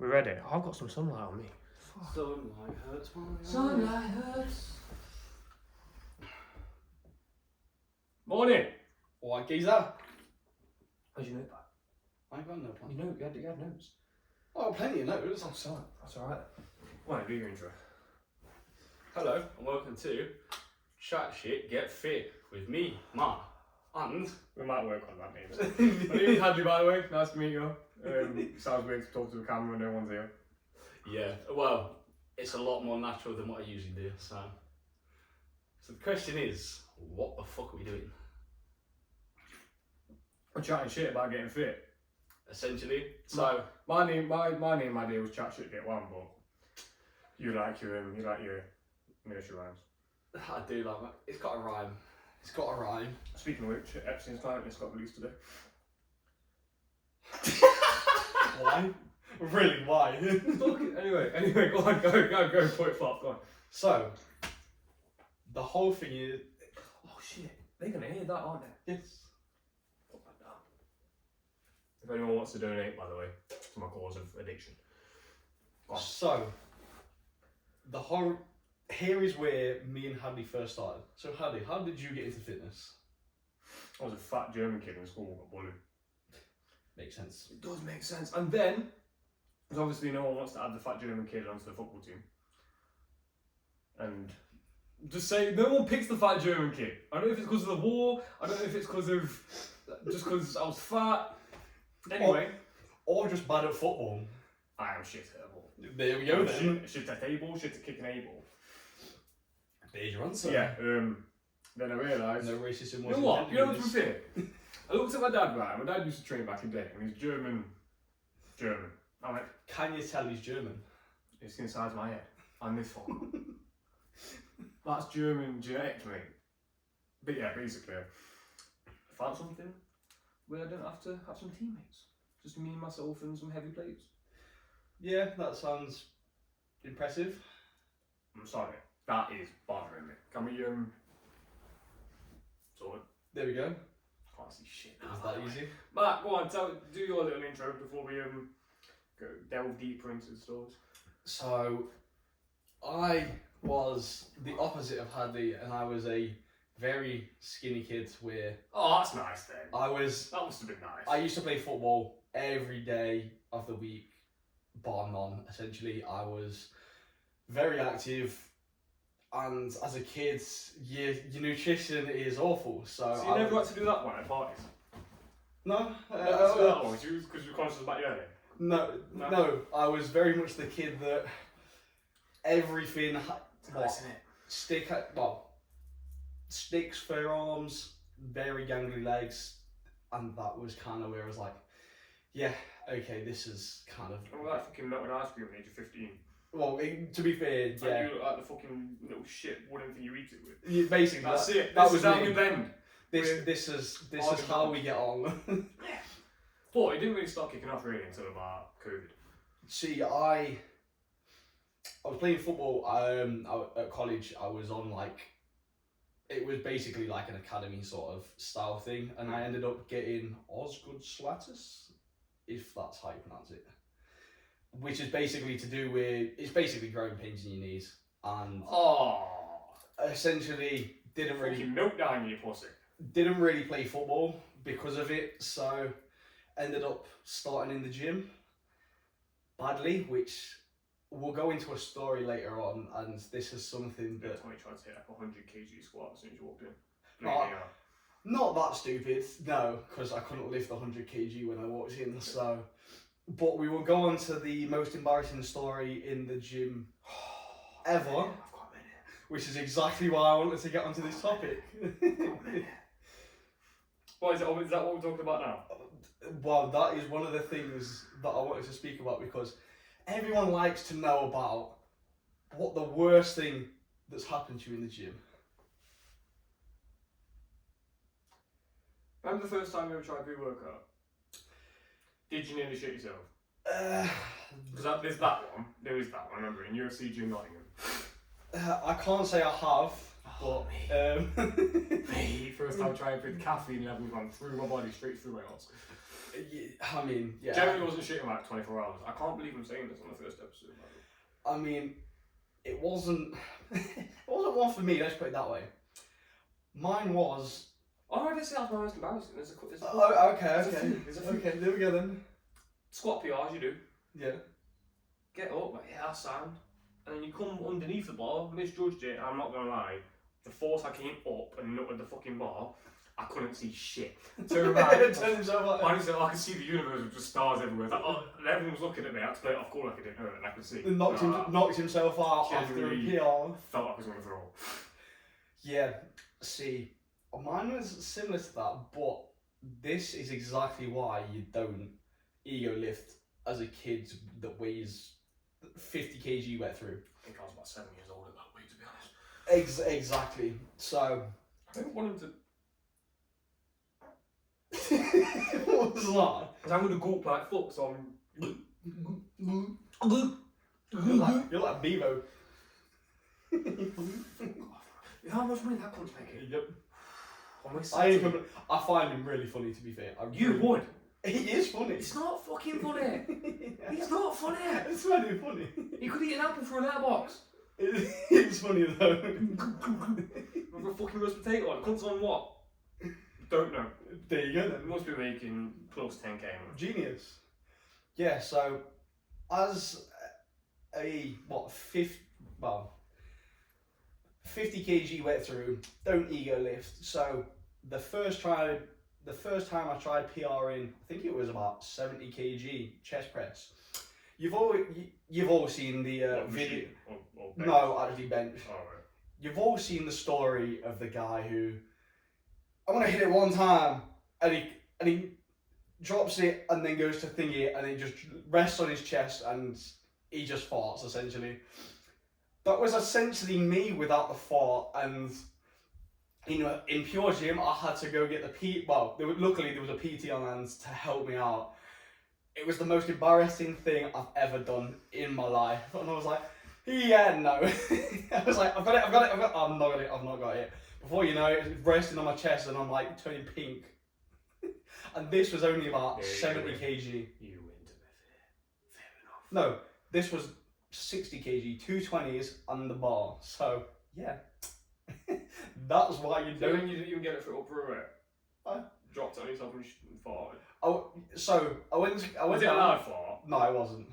We ready? I've got some sunlight on me. Fuck. Sunlight hurts my eyes. Sunlight hurts. Morning. What, geezer? How's your notepad? I ain't got no plan. You had notes. Oh, plenty of notes. Oh, sorry. That's alright. Why do your intro? Hello, and welcome to Chat Shit Get Fit with me, Matt, and... We might work on that name. My name's Hadley, by the way. Nice to meet you. Sounds weird to talk to the camera when no one's here. Yeah, well, it's a lot more natural than what I usually do, so... So the question is, what the fuck are we doing? We're chatting shit about getting fit. Essentially, so... My name idea was Chat Shit Get One, but you like your nursery rhymes. I do like that. It's got a rhyme. It's got a rhyme. Speaking of which, Epstein's client has got released today. Why? Really, why? Anyway, go on, go, put it flop, go on. So, the whole thing is... Oh shit, they're gonna hear that, aren't they? Yes. Put that down. If anyone wants to donate, by the way, to my cause of addiction. Go on. So, the whole... Here is where me and Hadley first started. So Hadley, how did you get into fitness? I was a fat German kid in school, got bullied. Makes sense. It does make sense. And then, because obviously no one wants to add the fat German kid onto the football team. And just say, no one picks the fat German kid. I don't know if it's because of the war, I don't know if it's because of, just because I was fat. Anyway. Or just bad at football. I am shit at a ball. There we go then. Shit at a ball, shit at kicking a ball. There's your answer. Yeah, then I realised... No racism You was know what? You know what's intended fair? I looked at my dad, right? My dad used to train back in the day, and he's German. I'm like, Can you tell he's German? it's inside my head. And this one. That's German genetics, mate. But yeah, basically, I found something where I don't have to have some teammates. Just me, myself, and some heavy plates. Yeah, that sounds impressive. I'm sorry. That is bothering me. Can we, sorted? There we go. Can't see shit. Is that easy? Matt, go on, do your little intro before we go delve deeper into the stories. So, I was the opposite of Hadley, and I was a very skinny kid where Oh, that's nice then. that must have been nice. I used to play football every day of the week, bar none. Essentially, I was very active, and as a kid, your nutrition is awful. So you never got to do that one at parties? No. That one, because you're conscious about your head. No. I was very much the kid that everything sticks for arms, very gangly legs, and that was kind of where I was like, yeah, okay, this is kind of... Well, that fucking melted ice cream at the age of 15. Well, to be fair, yeah. And you look like the fucking little shit wooden thing you eat it with. Yeah, basically, That's it. That This was is how me. we bend. This is how we get on. But it didn't really start kicking off really until about COVID. See, I was playing football at college. I was on it was basically like an academy sort of style thing, and I ended up getting Osgood Slatus, if that's how you pronounce it. Which is basically to do with, it's basically growing pains in your knees, and essentially didn't milk down your pussy. Didn't really play football because of it, so ended up starting in the gym badly, which we'll go into a story later on, and this is something that... Tony tried to hit like 100 kg squat as soon as you walked in. Not that stupid, no, because I couldn't lift 100 kg when I walked in, so... But we will go on to the most embarrassing story in the gym ever, I've got a minute. which is exactly why I wanted to get onto this topic. What is it? Is that what we're talking about now? Well, that is one of the things that I wanted to speak about, because everyone likes to know about what the worst thing that's happened to you in the gym. Remember the first time you ever tried pre-workout? Did you nearly shit yourself? Because there's that one. There is that one, remember, in UFC Gym Nottingham. I can't say I have, but... Mate, first time trying with caffeine levels gone through my body, straight through my arms. I mean, yeah. Jeremy wasn't shitting like 24 hours. I can't believe I'm saying this on the first episode. I mean, it wasn't. It wasn't one for me. Let's put it that way. Mine was. Oh, I didn't say that was my most embarrassing. There's a Okay. There's a few. Okay, there we go then. Squat PR as you do. Yeah. Get up, like, yeah, that's sound. And then you come underneath the bar, misjudged it, and I'm not gonna lie, the force I came up and nutted the fucking bar, I couldn't see shit. Turned around, honestly, I could see the universe with just stars everywhere. Like, oh, and everyone was looking at me, I had to play it off cool like it didn't hurt, and I could see. Knocked himself out after a Genuinely PR. Felt like I was going to throw up. Yeah, see, mine was similar to that, but this is exactly why you don't ego lift as a kid that weighs 50 kg wet through. I think I was about 7 years old at that weight, to be honest. Exactly. So. I don't want him to. What was that? Because I'm going to gulp like fuck, so I'm. You're like Bevo. How much money that cunt's making? Yep. I I find him really funny, to be fair. You would. He is funny. It's not fucking funny. He's not funny. It's really funny. He could eat an apple for a letterbox. It's funny though. With a fucking roast potato on. Cunt's on what? Don't know. There you go He then. must be making plus 10k. Genius. Yeah, so as a 50 kg wet through, don't ego lift. So the first time I tried PRing, I think it was about 70 kg chest press. You've all seen the video. Or No, actually bench. Alright. You've all seen the story of the guy who, I'm gonna hit it one time, and he drops it and then goes to thingy it and it just rests on his chest and he just farts essentially. That was essentially me without the fart, and you know, in pure gym I had to go get the P. Well, luckily there was a PT on hand to help me out. It was the most embarrassing thing I've ever done in my life, and I was like, yeah, no. I was like, I've got it. I've not got it. Before you know it, it's resting on my chest and I'm like turning pink. And this was only about 70 kg. You win, to be fair. Fair enough. No, this was 60 kg, 220s on the bar. So, yeah. That's why you So don't. when you didn't even get it up for a bit? I dropped it on yourself and farted? I went Was it a down. loud fart? No, it wasn't.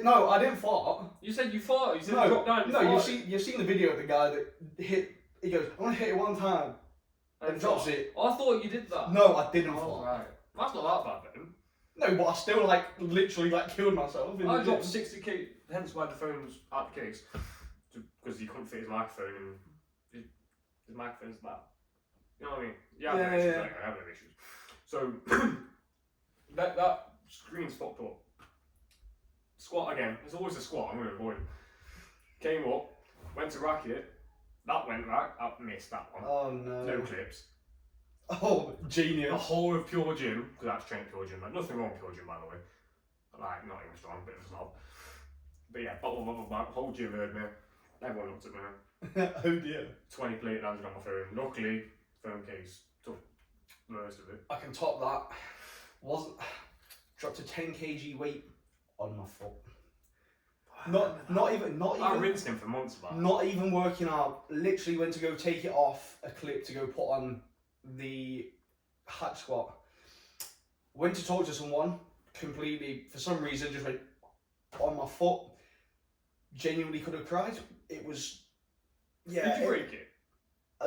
No, I didn't fart. You said you farted. You said No, you dropped down. No, you've seen the video of the guy that hit. He goes, I want to hit it one time, and drops it. I thought you did that. No, I didn't Oh, fart. right. That's not that bad then. No, but I still literally killed myself. In I the dropped gym. 60k, hence why the phone was out the case. Because he couldn't fit his microphone and his microphone's that. You know what I mean? Yeah, I have no issues. Yeah. Like, I have no issues. So, that screen's fucked up. Squat again. It's always a squat, I'm going to avoid it. Came up, went to rack it. That went right. I missed that one. Oh no. No clips. Oh, genius. The whole of Pure Gym, because that's trained Pure Gym, like nothing wrong with Pure Gym by the way. Like, not even strong, bit of a snob. But yeah, whole gym heard me. Everyone looked at me. Oh dear. 20 plate landed on my phone. Luckily, phone case took most of it. I can top that. Dropped a 10 kg weight on my foot. Not even. I rinsed him for months about it. Not even working out. Literally went to go take it off a clip to go put on the hack squat. Went to talk to someone. Completely, for some reason, just went on my foot. Genuinely could have cried. It was. Yeah. Did you break it?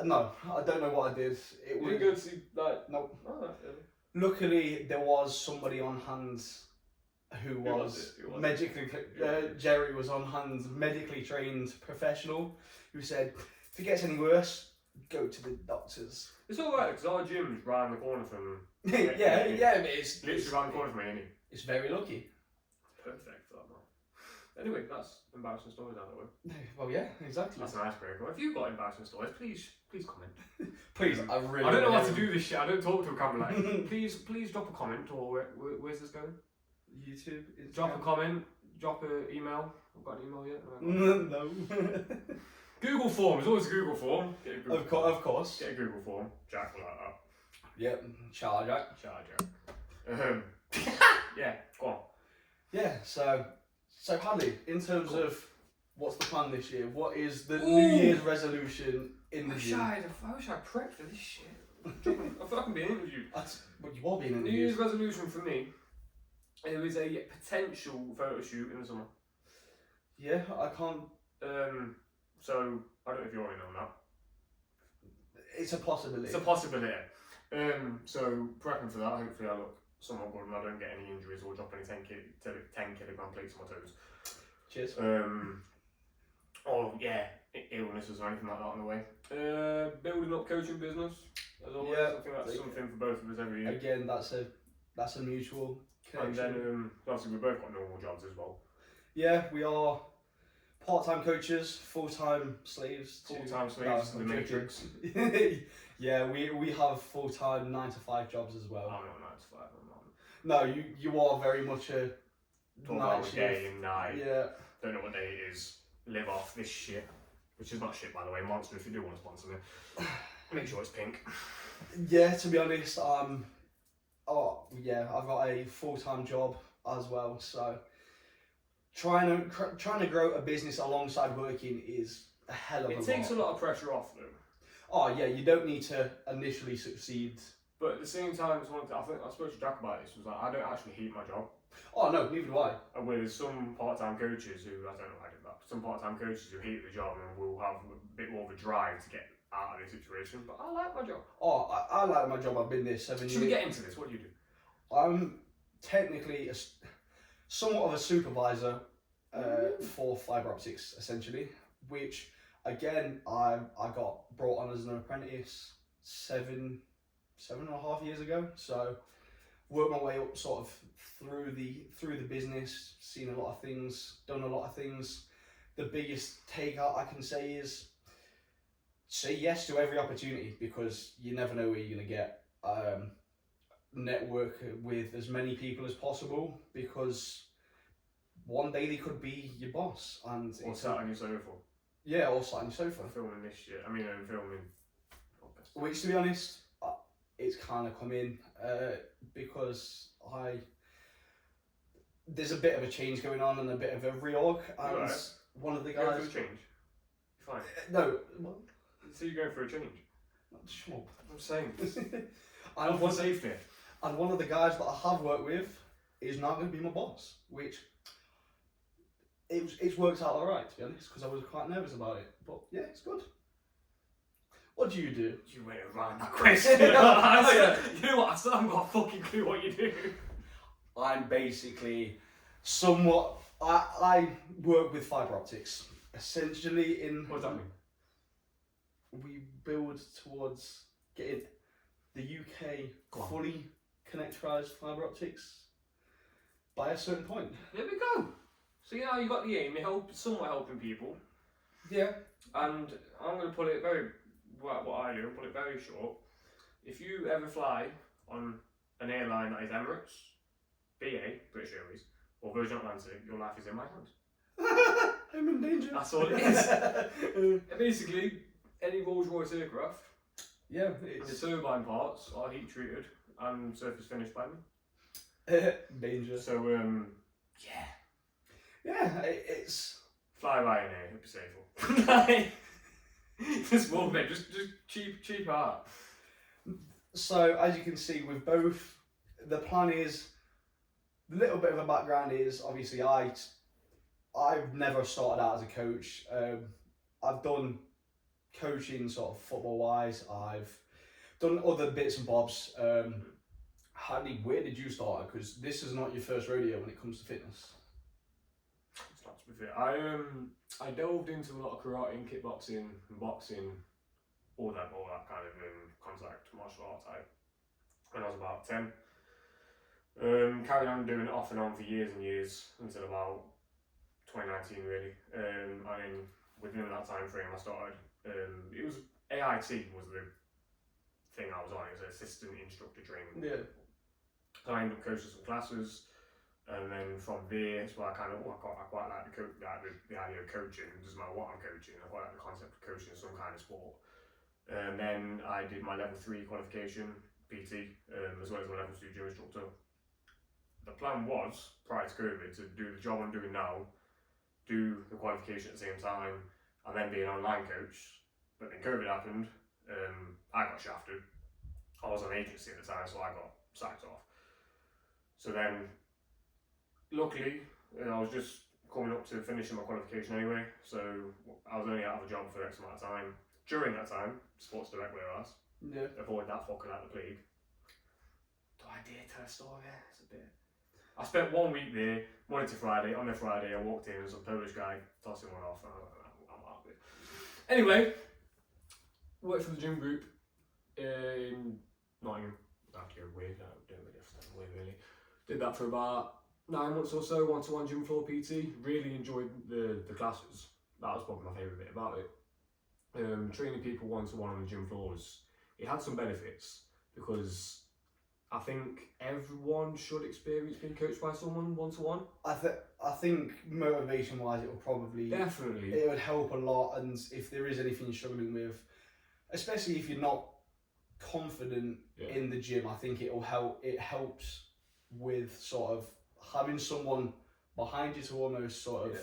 No, I don't know what I did. It You was. didn't go to see, like. Nope. Oh, that's it. Luckily, there was somebody on hand who Who was was it? Who was medically. Jerry was on hand, medically trained professional, who said, "If it gets any worse, go to the doctors." It's alright, because our gym's round the corner from. yeah, but it's Literally round the corner from me, innit? It's very lucky. Perfect for that, man. Anyway, that's embarrassing stories out of the way. Well, yeah, exactly. That's an icebreaker. If you've got embarrassing stories, please comment. Please, I really. I don't know how to do this shit. I don't talk to a camera like. Please drop a comment, or where's this going? YouTube. Drop a comment. Drop an email. I've got an email yet. No. Google form. There's always a Google form. Get a Google Of course. Get a Google form. Jack will like that. Yep. Charger. Charger. Yeah, go on. Yeah, so Hadley, in terms of what's the plan this year, what is the Ooh. New Year's resolution in the I gym? wish I prepped for this shit. I've fucking been interviewed. Well, you are being New Year's interviewed. resolution for me, there is a potential photo shoot in the summer. Yeah, I can't. So I don't know if you already know that. It's a possibility. It's a possibility. So prepping for that, hopefully I look somewhat good and I don't get any injuries or drop any 10 kilogram plates on my toes. Cheers. Or yeah, illnesses or anything like that on the way. Building up coaching business, as always. Yeah, I think that's something for both of us every year. Again, that's a mutual connection. And then obviously we've both got normal jobs as well. Yeah, we are part-time coaches, full-time slaves. Full-time slaves to the Matrix. Yeah, we have full-time 9 to 5 jobs as well. I'm not 9 to 5, I'm not. No, you are very much a 12-hour day and night. Yeah. Don't know what day it is. Live off this shit. Which is not shit, by the way. Monster, if you do want to sponsor me, make sure it's pink. Yeah, to be honest, I've got a full-time job as well, so trying to grow a business alongside working is a hell of a lot. It takes a lot of pressure off though. Oh yeah, you don't need to initially succeed. But at the same time, it's one thing, I think I spoke to Jack about this, was like, I don't actually hate my job. Oh no, neither do I. And with some part-time coaches who, I don't know how I did that, but some part-time coaches who hate the job and will have a bit more of a drive to get out of this situation, but I like my job. Oh, I like my job. I've been there 7 years. Should we get into this? What do you do? I'm technically somewhat of a supervisor for fibre optics, essentially, which again I got brought on as an apprentice 7.5 years ago. So worked my way up sort of through the business, seen a lot of things, done a lot of things. The biggest takeout I can say is say yes to every opportunity, because you never know where you're going to get. Network with as many people as possible, because one day they could be your boss. And Or sat on your sofa. Yeah, or sat on your sofa. Filming this shit. I mean, I'm filming podcast. Which, to be honest, it's kind of come in because there's a bit of a change going on and a bit of a reorg, and right. One of the You're going guys. for a change. You're fine. No. What? So you're going for a change. Shut up. I'm saying. And one of the guys that I have worked with is now going to be my boss, which it's worked out alright, to be honest, because I was quite nervous about it. But yeah, it's good. What do you do? You went around that question. You know what? I still haven't got a fucking clue what you do. I'm basically somewhat. I work with fibre optics. Essentially, What does that mean? We build towards getting the UK fully connectorised fibre optics by a certain point. There we go. So you know you got the aim, you're somewhat helping people. Yeah. And I'm going to put it very, what I do, put it very short. If you ever fly on an airline that is Emirates, BA, British Airways, or Virgin Atlantic, your life is in my hands. I'm in danger. That's all it is. Basically, any Rolls-Royce aircraft, Yeah, the turbine parts are heat treated and surface finished by me. danger. So, yeah. Yeah, it's Fly Ryanair, it'll be safer. Just more bit, just cheap art. so as you can see with both, the plan is, the little bit of a background is obviously I've never started out as a coach. I've done coaching sort of football wise. I've done other bits and bobs. Hadley, where did you start? Because this is not your first rodeo when it comes to fitness. It's not to be fair. I delved into a lot of karate and kickboxing and boxing, all that kind of contact martial art type when I was about 10. Carried on doing it off and on for years and years until about 2019 really. And within that time frame I started, it was AIT was the thing I was on, it was assistant instructor training. Yeah. So I ended up coaching some classes, and then from there, so I kind of, I quite like the idea of coaching. It doesn't matter what I'm coaching, I quite like the concept of coaching some kind of sport. And then I did my level 3 qualification, PT, as well as my level 2 gym instructor. the plan was, prior to COVID, to do the job I'm doing now, do the qualification at the same time, and then be an online coach. But then COVID happened, I got shafted. I was on agency at the time, so I got sacked off. So then, luckily, I was just coming up to finishing my qualification anyway, so I was only out of a job for X amount of time. During that time, Sports Direct warehouse, avoid that fucker out of the plague. Do I dare tell a story? It's a bit. I spent 1 week there, Monday to Friday. On the Friday, I walked in and some Polish guy tossing one off. I'm out of it. Anyway, worked for the gym group in Nottingham. Actually, weird. I don't really understand weird, really. Did that for about 9 months or so, one-to-one gym floor PT. Really enjoyed the classes. That was probably my favourite bit about it. Training people one-to-one on the gym floors, it had some benefits because I think everyone should experience being coached by someone one-to-one. I think motivation-wise, it will probably Definitely. It would help a lot, and if there is anything you're struggling with, especially if you're not confident in the gym, I think it'll help. It helps with sort of having someone behind you to almost sort of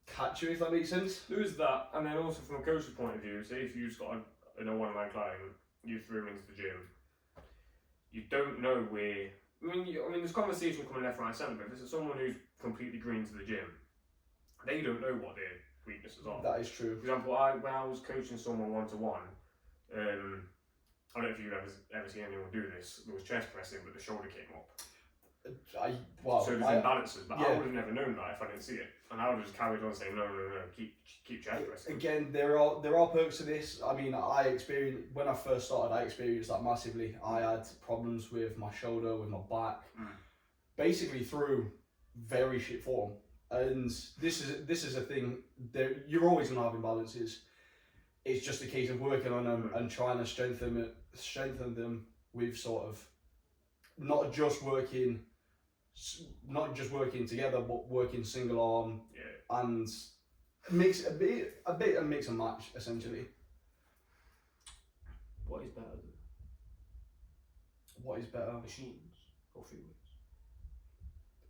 catch you, if that makes sense. There is that, and then also from a coach's point of view, say if you've just got a one-on-one client, you threw him into the gym, you don't know where. I mean, there's conversation coming left, right, centre, but if it's someone who's completely green to the gym, they don't know what their weaknesses are. That is true. For example, when I was coaching someone one-to-one, I don't know if you've ever seen anyone do this. There was chest pressing, but the shoulder came up. So there's imbalances, but I would have never known that if I didn't see it, and I would have just carried on saying no, keep chest pressing. Again, there are perks to this. I mean, when I first started, I experienced that massively. I had problems with my shoulder, with my back, basically through very shit form. And this is a thing. You're always gonna have imbalances. It's just a case of working on them and trying to strengthen them with sort of not just working together, but working single arm and mix a bit of mix and match essentially. What is better? Machines or free weights?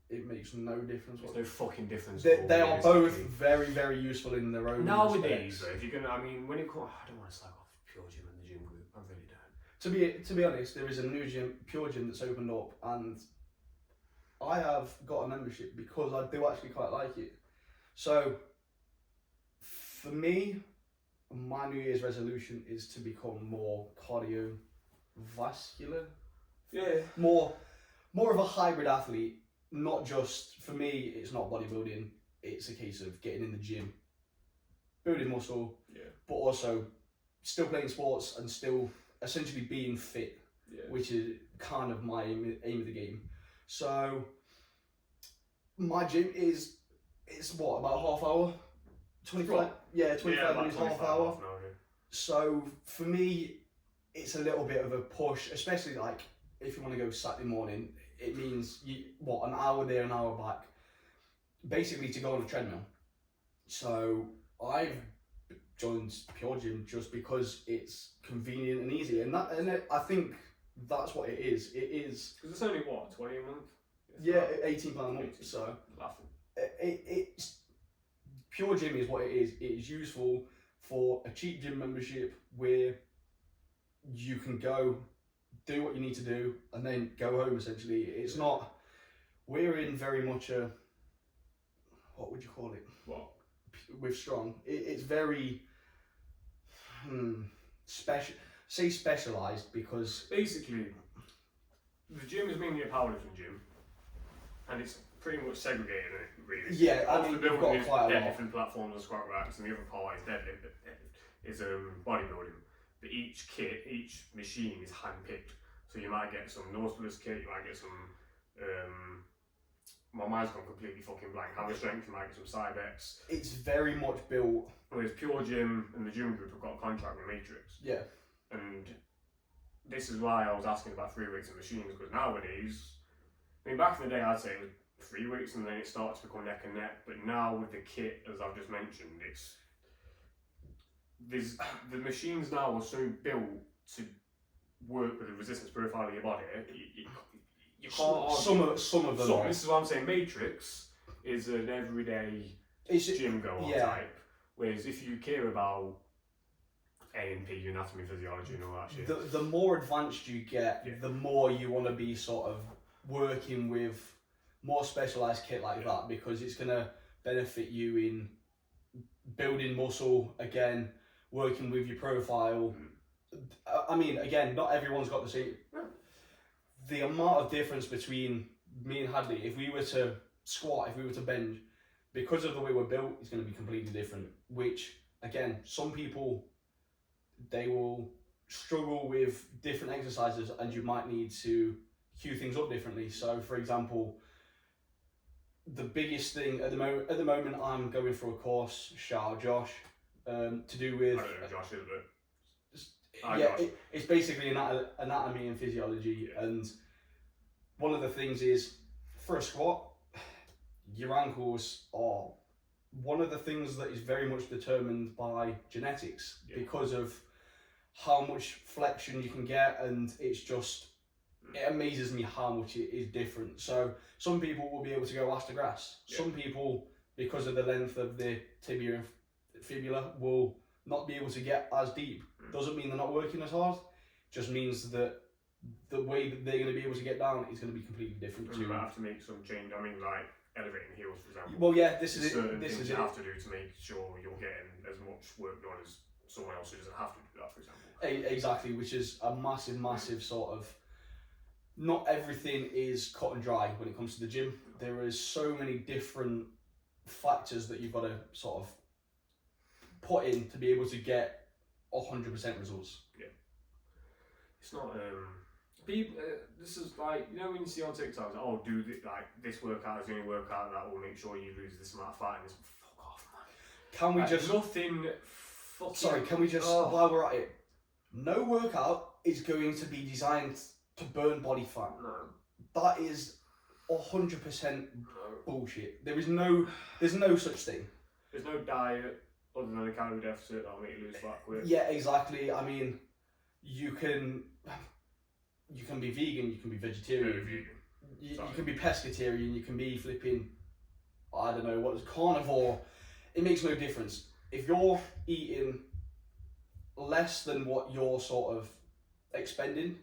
It makes no difference. There's no fucking difference. They are both very, very useful in their own nowadays. Though, if you're gonna, when it comes, I don't want to slag off Pure Gym and the gym group. I really don't. To be honest, there is a new gym, Pure Gym, that's opened up, and I have got a membership because I do actually quite like it. So, for me, my New Year's resolution is to become more cardiovascular. Yeah. More of a hybrid athlete. Not just, for me, it's not bodybuilding. It's a case of getting in the gym, building muscle, but also still playing sports and still essentially being fit, which is kind of my aim of the game. So my gym it's what, about half hour? 25 minutes, half hour. So for me, it's a little bit of a push, especially like if you want to go Saturday morning. It means an hour there, an hour back, basically to go on a treadmill. So I've joined Pure Gym just because it's convenient and easy, and I think that's what it is. It is because it's only what, 20 a month. Yeah, £18 a month. So it's Pure Gym is what it is. It is useful for a cheap gym membership where you can go, do what you need to do, and then go home. Essentially, it's not. We're in very much a. What would you call it? What? With Strong, it's very. Special. Say specialised because basically, the gym is mainly a powerlifting gym, and it's pretty much segregated, really. Yeah, I mean, you've got quite a lot. Different platforms and squat racks, and the other part is deadlift. Is bodybuilding. But each machine is hand-picked. So you might get some Nautilus kit, you might get some, my mind's gone completely fucking blank. Hammer strength, you might get some Cybex. It's very much built. Whereas Pure Gym and the gym group have got a contract with Matrix. Yeah. And this is why I was asking about free weights and machines, because nowadays, back in the day I'd say it was free weights and then it starts to become neck and neck, but now with the kit, as I've just mentioned, the machines now are so built to work with the resistance profile of your body. you can't argue. Some of them. This is what I'm saying. Matrix is an everyday gym goer type, whereas if you care about A&P, anatomy, physiology, and all that shit, the more advanced you get, the more you want to be sort of working with more specialized kit like that, because it's gonna benefit you in building muscle again, working with your profile. I mean, again, not everyone's got the same. The amount of difference between me and Hadley, if we were to squat, if we were to bench, because of the way we're built, it's going to be completely different. Which, again, some people, they will struggle with different exercises, and you might need to cue things up differently. So, for example, the biggest thing at the moment, I'm going through a course, shout out Josh, to do with. I don't know, Josh is a bit. It's basically anatomy and physiology, and one of the things is, for a squat, your ankles are one of the things that is very much determined by genetics, because of how much flexion you can get, and it amazes me how much it is different. So some people will be able to go ass to grass. Some people, because of the length of the tibia and fibula, will not be able to get as deep. Doesn't mean they're not working as hard, just means that the way that they're going to be able to get down is going to be completely different. You might have to make some change. I mean, like elevating heels, for example. Well, yeah, this is certain it. This things is you it. have to do to make sure you're getting as much work done as someone else who doesn't have to do that, for example. Exactly, which is a massive sort of. Not everything is cut and dry when it comes to the gym. There is so many different factors that you've got to sort of put in to be able to get 100% results. Yeah. It's not people. This is like, you know, when you see on TikTok, like, oh, do this workout is the only workout that will make sure you lose this amount of fat. And it's fuck off, man. Can we just nothing? Fucking. Sorry, can we just while we're at it? No workout is going to be designed to burn body fat. No. That is 100% bullshit. There's no such thing. There's no diet other than a calorie deficit that'll make you lose fat quick. Yeah, exactly. I mean, you can be vegan, you can be vegetarian, you can be pescatarian, you can be flipping, I don't know, what is carnivore. It makes no difference. If you're eating less than what you're sort of expending,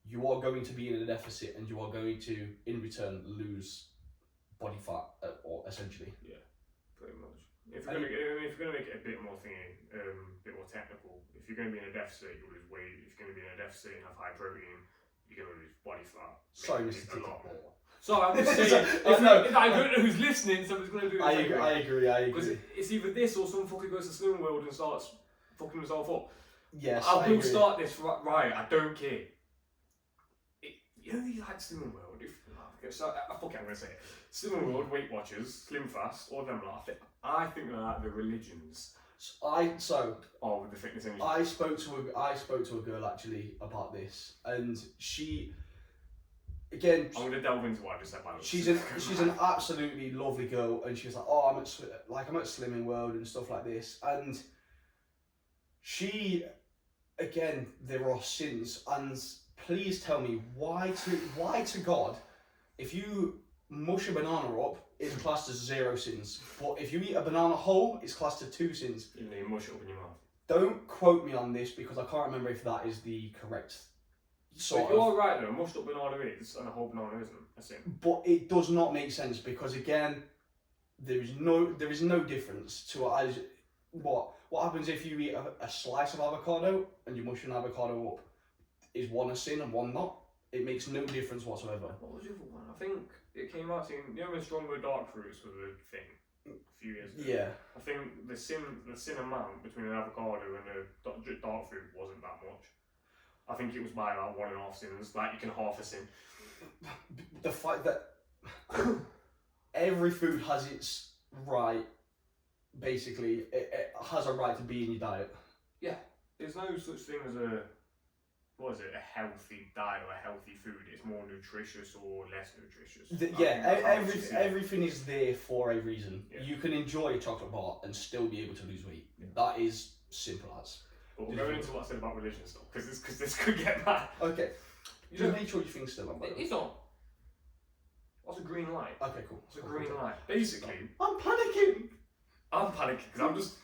you are going to be in a deficit, and you are going to, in return, lose body fat, or essentially. Yeah, pretty much. If you're going to make it a bit more thingy, a bit more technical, if you're going to be in a deficit, you'll lose weight. If you're going to be in a deficit and have high protein, you're going to lose body fat. Sorry, Mr. A Tito. lot more. So I'm just saying, if I don't know who's listening, someone's going to do it. I agree. Because it's either this or someone fucking goes to Slimming World and starts fucking himself up. Yes, I will start this right. I don't care. You know, you like Slimming World. I'm going to say it. Slimming World, Weight Watchers, Slim Fast, all them lot. I think they're like the religions. With the fitness industry. I spoke to a girl actually about this, and she, again, I'm going to delve into what I just said. She's an absolutely lovely girl, and she was like, "Oh, I'm at Slimming World and stuff like this," and she, again, there are sins, and please tell me why to God, if you mush a banana up, it's classed as 0 sins, but if you eat a banana whole, it's classed as 2 sins. Even though you mush it up in your mouth. Don't quote me on this, because I can't remember if that is the correct sort of. You're right though, mushed up banana is, and a whole banana isn't a sin. But it does not make sense, because again, there is no difference to what happens if you eat a slice of avocado and you mush an avocado up. Is one a sin and one not? It makes no difference whatsoever. What was the other one? I think it came out saying, you know, when stronger dark fruits was a thing a few years ago. Yeah. I think the sin amount between an avocado and a dark fruit wasn't that much. I think it was by about 1.5 sins. Like, you can half a sin. The fact that every food has its right, basically, it has a right to be in your diet. Yeah. There's no such thing as a healthy diet or a healthy food. It's more nutritious or less nutritious. Everything is there for a reason. Yeah. You can enjoy a chocolate bar and still be able to lose weight. Yeah. That is simple as. But we're going into what I said about religion stuff, because this could get bad. Okay. Just make sure your thing's still on. It's on. What's a green light? Okay, cool. What's a green light? Basically, I'm panicking. I'm panicking because I'm just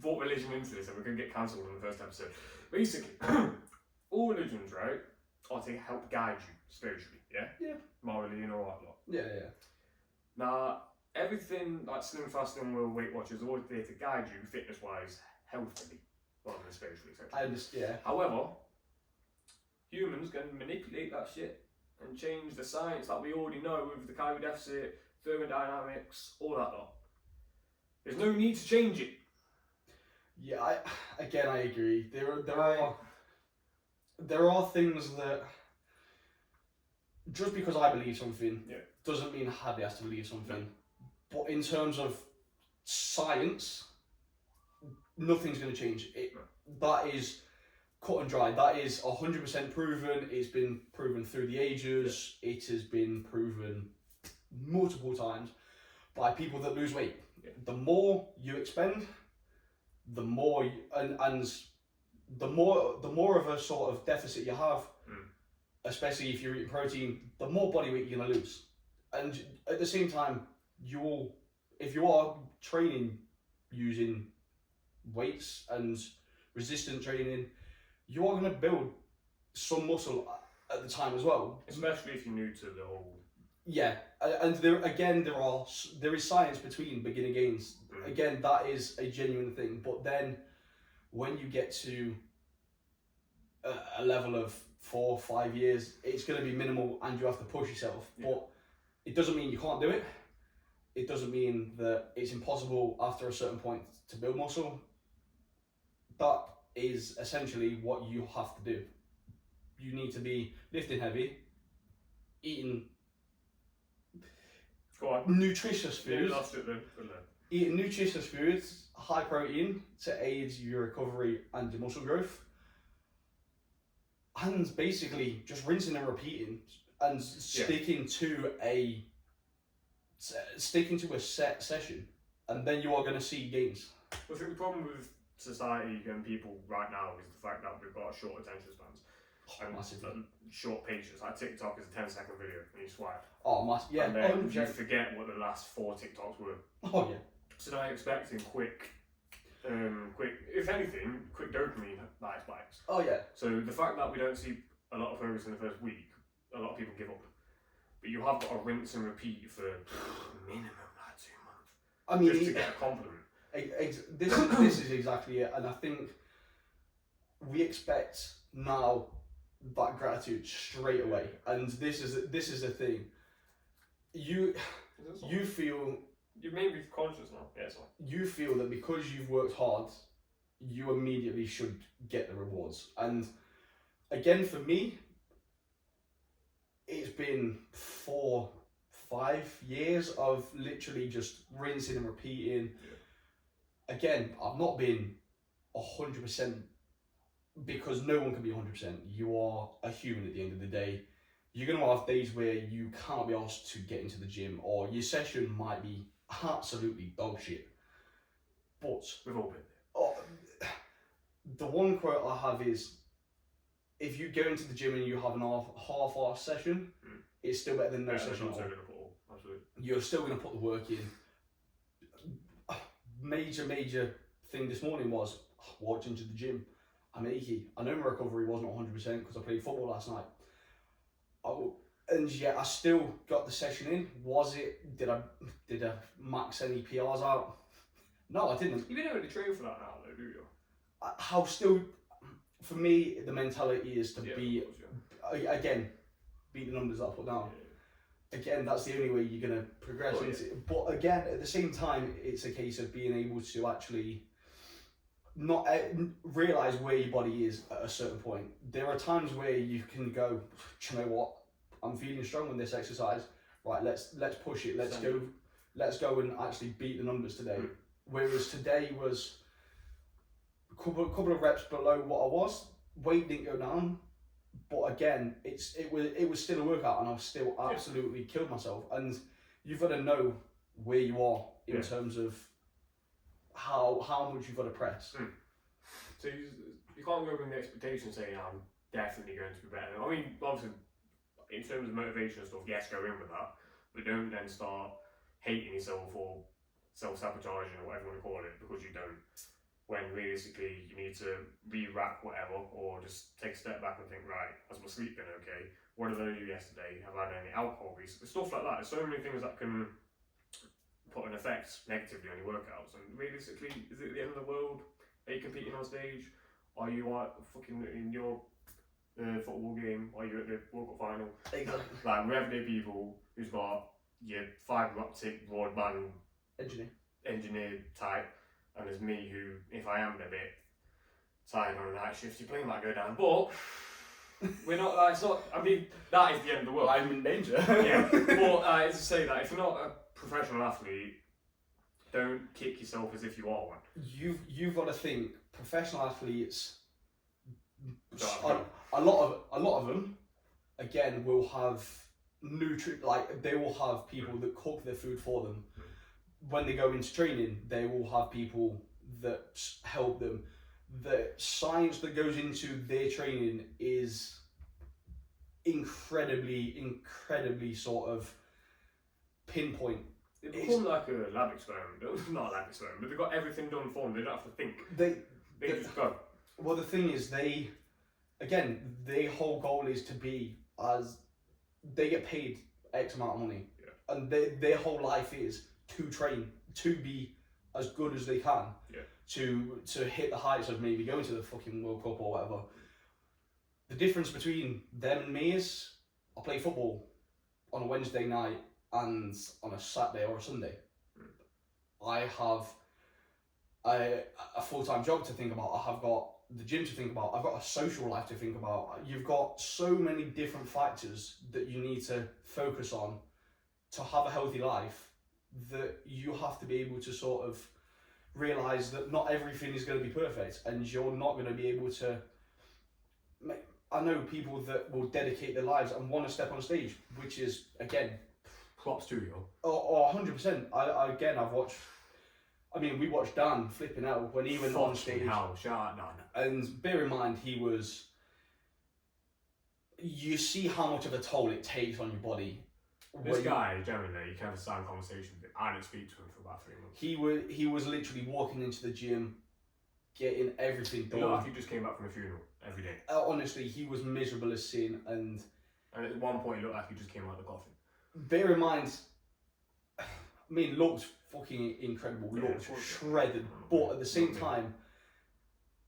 brought religion into this and we're going to get cancelled on the first episode. Basically, all religions, right, are to help guide you spiritually, yeah? Yeah. Morally and all that lot. Yeah. Now, everything like Slim Fast and World Weight Watchers is always there to guide you fitness-wise, healthily, rather than spiritually, etc. I understand. Yeah. However, humans can manipulate that shit and change the science that we already know with the calorie deficit, thermodynamics, all that lot. There's no need to change it. Yeah, I agree. There are things that just because I believe something doesn't mean Hadley has to believe something. No. But in terms of science, nothing's going to change. That is cut and dry. That is 100% proven. It's been proven through the ages. Yeah. It has been proven multiple times by people that lose weight. Yeah. The more you expend, the more the more of a sort of deficit you have, especially if you're eating protein, the more body weight you're gonna lose. And at the same time, if you are training using weights and resistance training, you are gonna build some muscle at the time as well. Especially if you're new to the whole. Yeah, and there is science between beginner gains. Again, that is a genuine thing. But then, when you get to a level of 4 or 5 years, it's going to be minimal, and you have to push yourself. Yeah. But it doesn't mean you can't do it. It doesn't mean that it's impossible after a certain point to build muscle. That is essentially what you have to do. You need to be lifting heavy, eating. Go on. Nutritious foods. Yeah, lost it then. Eating nutritious foods, high protein to aid your recovery and your muscle growth. And basically just rinsing and repeating and sticking to a set session, and then you are going to see gains. I think the problem with society and people right now is the fact that we've got short attention spans. And short patience. Like TikTok is a 10-second video and you swipe. Oh, massive. Yeah. And then you forget what the last 4 TikToks were. Oh, yeah. So now you're expecting quick, if anything, quick dopamine spikes. Oh, yeah. So the fact that we don't see a lot of progress in the first week, a lot of people give up. But you have got to rinse and repeat for minimum 2 months. I mean, just to get a compliment. This is exactly it, and I think we expect now that gratitude straight away, and this is the thing. You feel. You may be conscious now. Yeah, sorry. You feel that because you've worked hard, you immediately should get the rewards. And again, for me, it's been 4-5 years of literally just rinsing and repeating. Yeah. Again, I've not been 100%, because no one can be 100%. You are a human at the end of the day. You're going to have days where you can't be asked to get into the gym, or your session might be absolutely dog shit. But we've all been there. The one quote I have is, if you go into the gym and you have an half-assed session, it's still better than no session at all. Absolutely. You're still going to put the work in. Major thing this morning was walked into the gym. I'm achy. I know my recovery wasn't 100% because I played football last night. And yet I still got the session in. Did I max any PRs out? No, I didn't. You don't really train for that now, though, do you? For me, the mentality is to again, beat the numbers that I put down. Yeah. Again, that's the only way you're going to progress into it. But again, at the same time, it's a case of being able to actually not realise where your body is at a certain point. There are times where you can go, do you know what? I'm feeling strong on this exercise. Right, let's push it. Let's go and actually beat the numbers today. Whereas today was a couple of reps below what I was. Weight didn't go down, but again, it was still a workout, and I still absolutely killed myself. And you've got to know where you are in terms of how much you've got to press. So you can't go with the expectation saying I'm definitely going to be better. I mean, obviously, in terms of motivation and stuff, yes, go in with that. But don't then start hating yourself or self-sabotaging or whatever you want to call it because you don't. When realistically you need to re-rack whatever or just take a step back and think, right, has my sleep been okay? What did I do yesterday? Have I had any alcohol recently? Stuff like that. There's so many things that can put an effect negatively on your workouts. And realistically, is it the end of the world? Are you competing on stage? Are you fucking in your football game? Are you at the World Cup final? Exactly. Like, we're everyday people who's got your fibre optic broadband engineer type, and there's me who, if I am a bit tired on a night shift, your plane might go down. But we're not, like, it's not, I mean, that is the end of the world. I'm in danger. Yeah, but it's to say that if you're not a professional athlete, don't kick yourself as if you are one. You've got to think professional athletes. So, A lot of them, again, will have they will have people that cook their food for them. When they go into training, they will have people that help them. The science that goes into their training is incredibly sort of pinpoint. It becomes like a lab experiment. Not a lab experiment, but they've got everything done for them. They don't have to think. They just go. Well, the thing is, their whole goal is to be they get paid X amount of money, and their whole life is to train, to be as good as they can, to hit the heights of maybe going to the fucking World Cup or whatever. The difference between them and me is I play football on a Wednesday night and on a Saturday or a Sunday. I have a full-time job to think about. I have got the gym to think about. I've got a social life to think about. You've got so many different factors that you need to focus on to have a healthy life, that you have to be able to sort of realise that not everything is going to be perfect, and you're not going to be able to I know people that will dedicate their lives and want to step on stage, which is, again, props to you. Oh, 100%. I've watched. I mean, we watched Dan flipping out when he went on stage. Hell, shout out Dan. And bear in mind, you see how much of a toll it takes on your body. This guy, generally, you can have a sound conversation with him. I didn't speak to him for about 3 months. He was literally walking into the gym, getting everything done. You look like he just came back from a funeral every day. Honestly, he was miserable as sin, and at one point, he looked like he just came out of the coffin. Bear in mind, I mean, looked fucking incredible, looked shredded, but at the same time,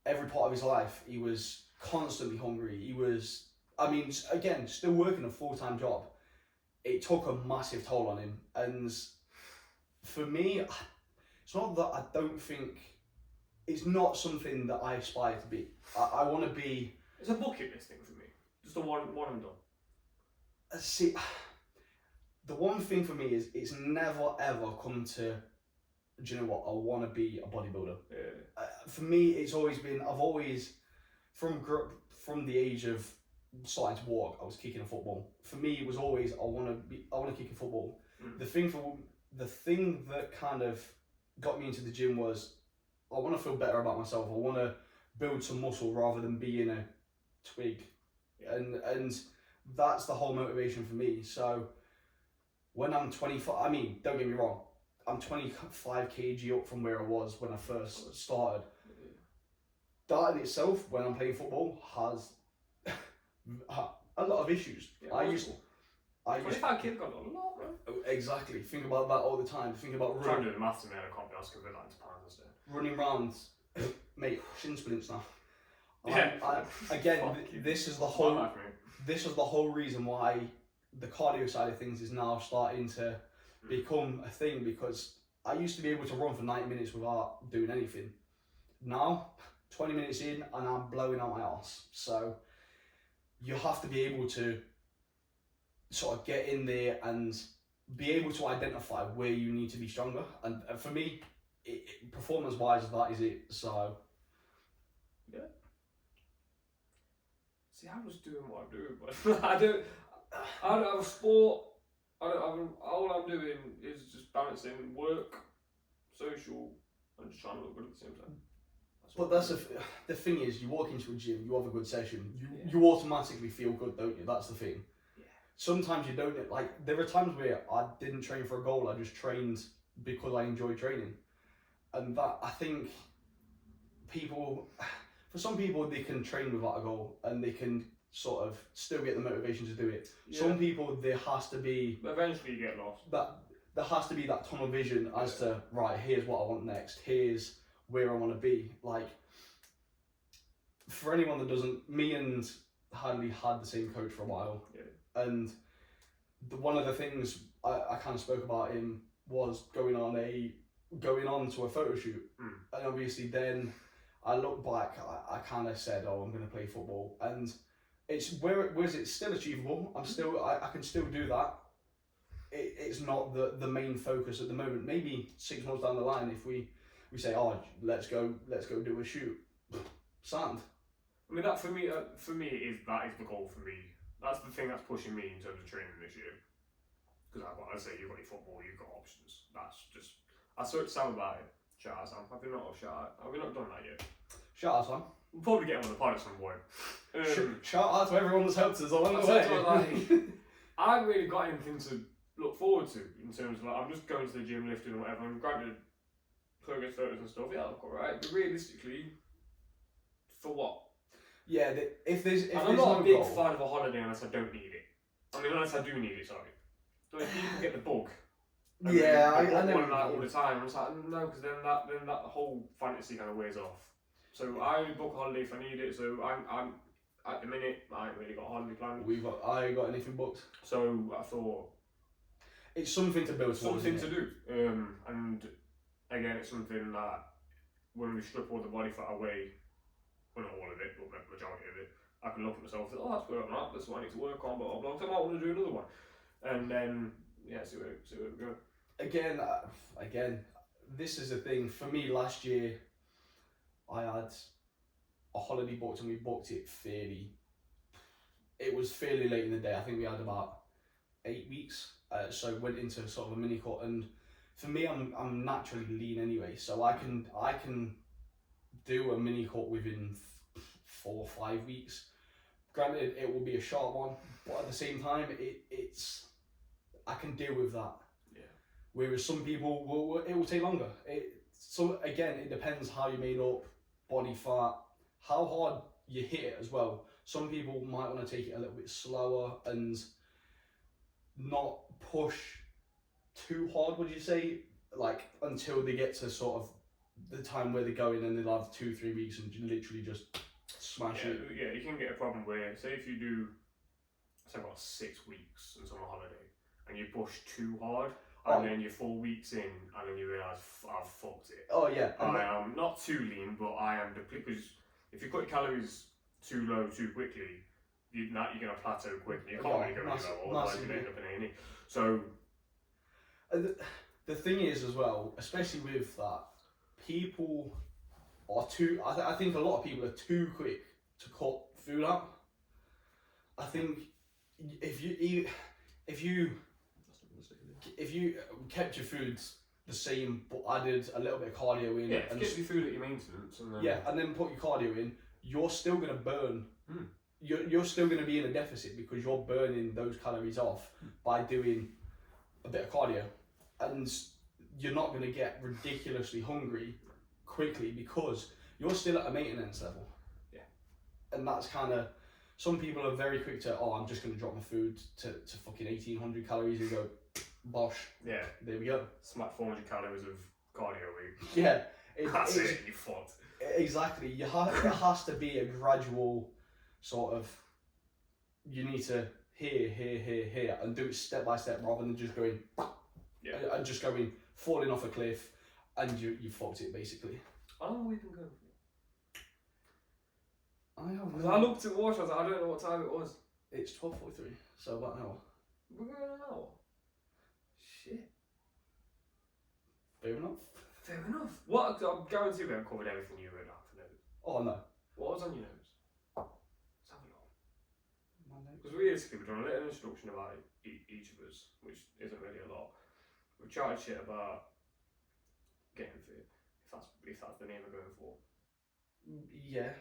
every part of his life, he was constantly hungry. He was, I mean, again, still working a full-time job. It took a massive toll on him, and for me, it's not that I don't think, it's not something that I aspire to be. I want to be... It's a bucket list thing for me. Just a one and done. See, the one thing for me is it's never ever come to, do you know what, I want to be a bodybuilder. Yeah. For me, it's always been, I've always, from the age of starting to walk, I was kicking a football. For me, it was always, I want to kick a football. The thing that kind of got me into the gym was, I want to feel better about myself. I want to build some muscle rather than being a twig. And that's the whole motivation for me. So when I'm 25, I mean, don't get me wrong, I'm 25 kg up from where I was when I first started. That in itself, when I'm playing football, has a lot of issues. Yeah, I used 25 kids got a lot, bro. Exactly. Think about that all the time. Think about I'm trying to do the maths in there. I can't be able to convert that into pounds instead. running rounds, mate, shin splints now. Yeah. This is the whole reason why the cardio side of things is now starting to become a thing, because I used to be able to run for 90 minutes without doing anything. Now, 20 minutes in and I'm blowing out my arse. So you have to be able to sort of get in there and be able to identify where you need to be stronger. And for me, performance-wise, that is it. So yeah. See, I'm just doing what I'm doing, but I don't have a sport. All I'm doing is just balancing work, social, and just trying to look good at the same time. The thing is, you walk into a gym, you have a good session, you automatically feel good, don't you? That's the thing. Yeah. sometimes you don't, like, there are times where I didn't train for a goal, I just trained because I enjoy training. And that, I think, for some people, they can train without a goal and they can sort of still get the motivation to do it. Yeah. Some people, there has to be But eventually you get lost. there has to be that tunnel vision as to, right, here's what I want next, here's where I want to be. Like, for anyone that doesn't, me and Hadley had the same coach for a while, and one of the things I kind of spoke about him was going on to a photo shoot, and obviously then I look back, I kind of said, oh, I'm going to play football, and it's whereas it's still achievable. I can still do that. It's not the main focus at the moment. Maybe 6 months down the line, if we say, oh, let's go do a shoot, sand. I mean, that for me that is the goal for me. That's the thing that's pushing me in terms of training this year. Because I say you've got your football, you've got options. That's just, I spoke to Sam about it. Shout out Sam. Have we not done that yet? Shout out Sam. We'll probably get him on the pod at some point. Shout out to everyone that's helped us along the way. I haven't really got anything to look forward to in terms of, like, I'm just going to the gym, lifting or whatever, and granted progress photos and stuff, yeah, look alright, but realistically, for what? Yeah, if there's I'm not a big fan of a holiday unless I don't need it. I mean, unless I do need it, sorry. So if people get the bug, yeah, I know one that all the time, I'm just like, no, because then that whole fantasy kind of wears off. So I only book a holiday if I need it, so I'm at the minute, I ain't really got a holiday planned. I ain't got anything booked. So I thought, it's something to build towards. Something to do. And again, it's something that when we strip all the body fat away, well, not all of it, but the majority of it, I can look at myself and say, oh, that's where I'm at, that's what I need to work on, blah, blah, blah. So I might want to do another one. And then, yeah, see where we go. Again, this is the thing. For me, last year, I had a holiday booked and we booked it fairly late in the day. I think we had about 8 weeks. So went into sort of a mini cut, and for me, I'm naturally lean anyway, so I can do a mini cut within 4 or 5 weeks. Granted, it will be a short one, but at the same time, I can deal with that. Yeah. Whereas some people it will take longer. So again, it depends how you made up, body fat, how hard you hit it as well. Some people might want to take it a little bit slower and not push too hard, would you say, like until they get to sort of the time where they're going and they'll have 2-3 weeks and literally just smash it. Yeah, you can get a problem where, say if you do, say about 6 weeks and summer holiday, and you push too hard, and then you're 4 weeks in, and then you realise, I've fucked it. Oh yeah. I am not too lean, but I am depleted, because if you cut your calories too low too quickly, you're going to plateau quickly. You can't really go any lower, otherwise you're going to end up in A&E. So, the thing is as well, especially with that, people are too. I think a lot of people are too quick to cut food out. I think if you kept your foods the same but added a little bit of cardio in, and get your food at your maintenance, and then and then put your cardio in, you're still gonna burn. You're still going to be in a deficit because you're burning those calories off by doing a bit of cardio, and you're not going to get ridiculously hungry quickly because you're still at a maintenance level. Yeah. And that's kind of, some people are very quick to, I'm just going to drop my food to fucking 1800 calories and go, bosh. Yeah. There we go. Smack 400 calories of cardio a week. Yeah. That's it, you fucked. Exactly. It has to be a gradual sort of, you need to here, and do it step by step rather than just going, and just going, falling off a cliff, and you fucked it basically. How long have we been going for? I don't Because know. I looked at watch, I was like, I don't know what time it was. It's 12:43, so about an hour. We're going an hour. Shit. Fair enough. Fair enough. What? I'm guaranteed we haven't covered everything you read off the notes. Oh no. What was on your notes? Let's have a look. My notes. Because realistically, we've done a little introduction about each of us, which isn't really a lot. We've chatted shit about getting fit, if that's the name we're going for. Yeah.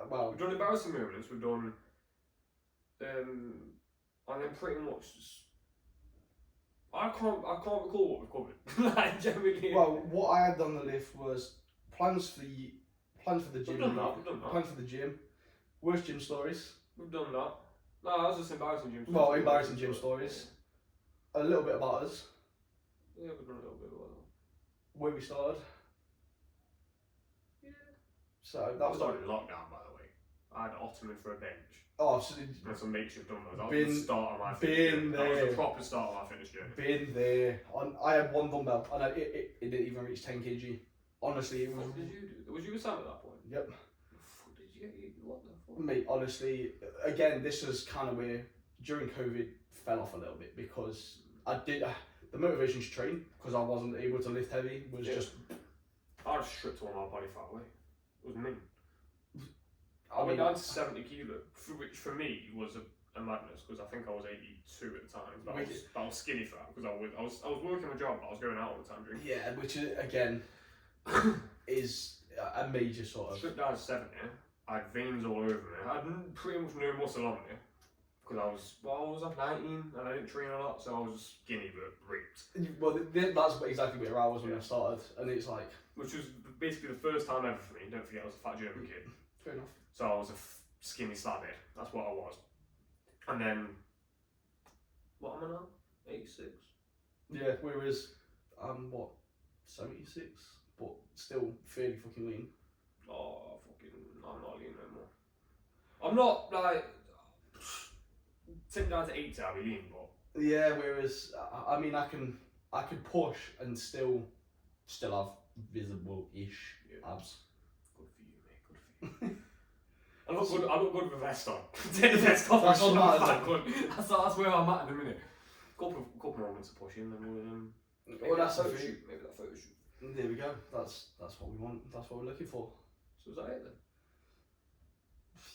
Well. We've done embarrassing moments. We've done and then pretty much just, I can't recall what we've covered. Like generally. Well, what I had on the list was plans for the gym. We've done that. Plans for the gym. Worst gym stories. We've done that. No, that was just embarrassing gym stories. Well, embarrassing gym stories. A little bit about us. Yeah, we've done a little bit about that. Where we started. Yeah. So That was started in lockdown, by the way. I had Ottoman for a bench. Oh, so And some makeshift dumbbells. That Been- was the start of my been fitness journey. That was there. the proper start of my fitness journey. been there. I had one dumbbell and it didn't even reach 10 kg. Honestly, it was. What did you do? Was you with Sam at that point? Yep. What did you get? What the fuck? Mate, honestly, again, this was kind of where during COVID fell off a little bit because I did the motivation to train because I wasn't able to lift heavy was Yeah. just. I just stripped all my body fat away. It was me. I I went mean, down to 70 kilo, which for me was a madness because I think I was 82 at the time. That was skinny fat because I was working a job, but I was going out all the time drinking. yeah, which again is a major sort of. Stripped down to 70. I had veins all over me. I had pretty much no muscle on me because I was 19 and I didn't train a lot, so I was skinny but ripped. Well, that's exactly where I was when I started, and it's like. Which was basically the first time ever for me. Don't forget, I was a fat German kid. Fair enough. So I was a skinny slabhead. That's what I was. And then, what am I now? 86. Yeah, whereas I'm 76, but still fairly fucking lean. Oh, I'm not lean no more. I'm not like, take down to 80, I'll be lean, but. Yeah, whereas I mean I could push and still have visible-ish abs. Good for you, mate. Good for you. I look good with a vest on. Take the vest off. That's and what shove matters. it back on. That's where I'm at the minute. Couple moments of pushing, and we'll. Well, that's that the photo thing. shoot. Maybe that photo shoot. There we go. That's what we want. That's what we're looking for. So is that it then?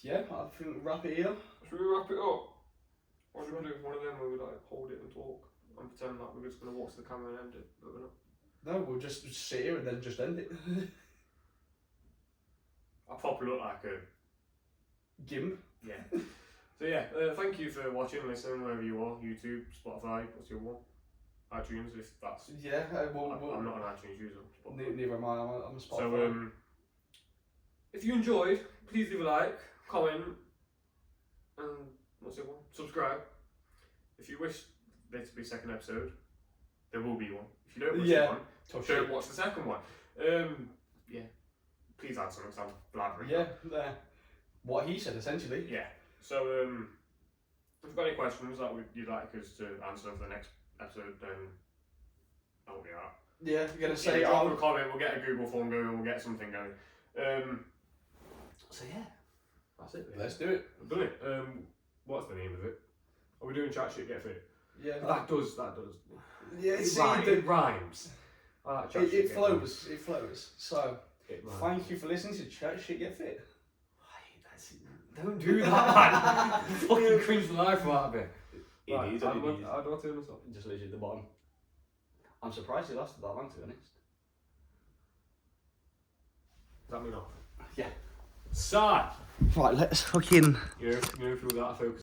Yeah, I think wrap it here. Should we wrap it up? Or should we do one of them where we like hold it and talk and pretend like we're just gonna watch the camera and end it, but we're not. No, we'll just sit here and then just end it. I probably look like a Gimp. yeah. So yeah, thank you for watching, listening, wherever you are. YouTube, Spotify, what's your one? iTunes, if that's. Yeah, I'm not an iTunes user. But neither am I. I'm a Spotify. so if you enjoyed, please leave a like, comment, and what's the other one? Subscribe. If you wish there to be a second episode, there will be one. If you don't wish Yeah. one, Tough don't shit. watch the second one. Yeah. Please add something, because I'm blabbering. Yeah, there. What he said essentially. Yeah. So if you've got any questions that you'd like us to answer for the next episode, then that'll be alright. Yeah, you're gonna say drop a comment, we'll get a Google form going, we'll get something going. So yeah, that's it. Really. Let's do it. We've done it. What's the name of it? Are we doing Chat Shit Get Fit? Yeah. That does. Yeah, It rhymes. I like Chat Shit It Get flows. It flows. So, Fit. It rhymes. thank you for listening to Chat Shit Get Fit. Don't do that, man. Fucking cringe the life out of it. Right, How do I turn this off? Just literally at the bottom. I'm surprised it lasted that long, to be honest. Does that mean off? Yeah. Sad. Right, let's fucking. You know, if you were that focus